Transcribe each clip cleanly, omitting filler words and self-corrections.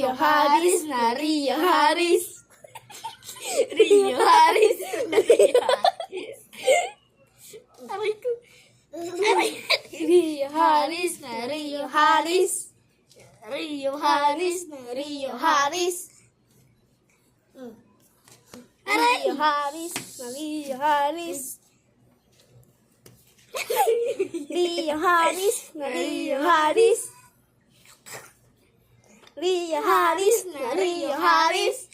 Rio Harris na Rio Harris. Rio Harris na Rio Harris. Aray ko. Rio Harris na Rio Harris. Rio Harris na Rio Harris. Rio Harris na Rio Harris. Rio Harris na Rio Harris. Rio Harris na Rio Harris.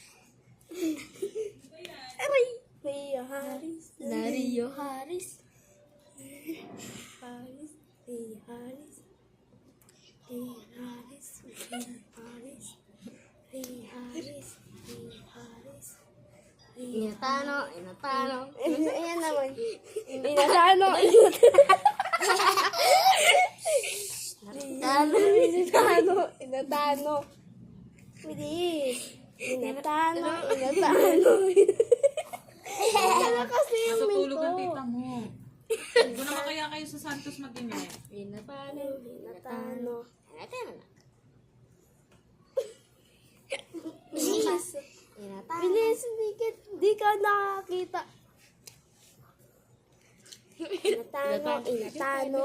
Aray. Rio Harris na Rio Harris. Harris, Rio Harris. Rio Harris, Rio Harris. Rio Harris, Rio Harris. Inatano. Ayan naman. Inatano. Inatano. Bilis. Inatano. Ano kasi yung Sa tulog minto? ng tita mo. Hindi ko naman kaya kayo sa Santos mag-inip. Inatano. Bilis, hindi ka nakakita. Inatano.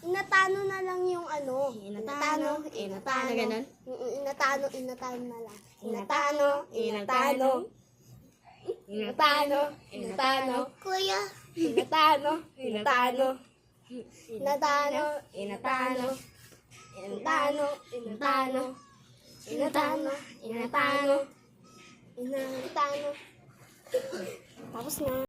Inatano na lang yung ano. Inatano. Ganun? Inatano na lang. Inatano. Kuya. Inatano. Tapos na.